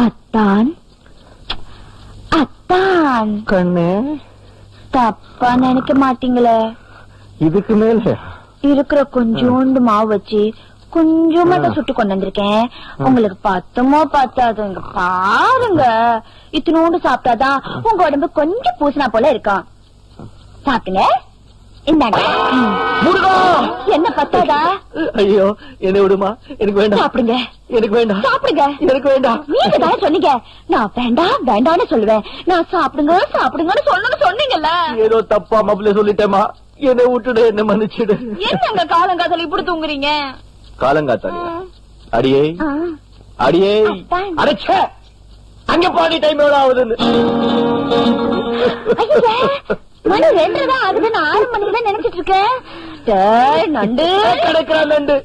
அத்தான் அத்தான் கண்ணு தப்பா நினைக்க மாட்டீங்களே? இதுக்கு மேல இருக்கிற கொஞ்சோண்டு மாவு வச்சு கொஞ்சம் மட்டும் சுட்டு கொண்டு வந்திருக்கேன். உங்களுக்கு பத்துமோ பத்தாதுங்க பாருங்க. இத்தினோண்டு சாப்பிட்டாதான் உங்க உடம்பு கொஞ்சம் பூசினா போல இருக்கும். சாப்பிடுங்க. இந்தாங்க. என்ன பத்தாதா? ஐயோ என்ன விடுமா, எனக்கு வேண்டாம். சாப்பிடுங்க. எனக்கு வேண்டாம். சாப்பிடுங்க. எனக்கு வேண்டாம். நீங்க தானே சொன்னீங்க நான் வேண்டாம் வேண்டாம்னு சொல்லுவேன். நான் சாப்பிடுங்க சாப்பிடுங்கன்னு சொல்லணும்னு சொன்னீங்கல்ல. ஏதோ தப்பா மாப்பிள்ள சொல்லிட்டேமா, என்ன விட்டுடு, என்ன மன்னிச்சிடு. என்னங்க காலங்காத்தால இப்படி தூங்குறீங்க? காலங்காத்தாலியா? அடியே அடியே அத்தான். அடைச்ச அங்க பாடி டைம் எவ்வளவு ஆகுதுன்னு. ஐயே, மணி 2 தான் ஆகுது. நான் 6 மணிக்கு தான் நினைச்சிட்டு இருக்கேன். நண்டு கிடக்குறான் நண்டு.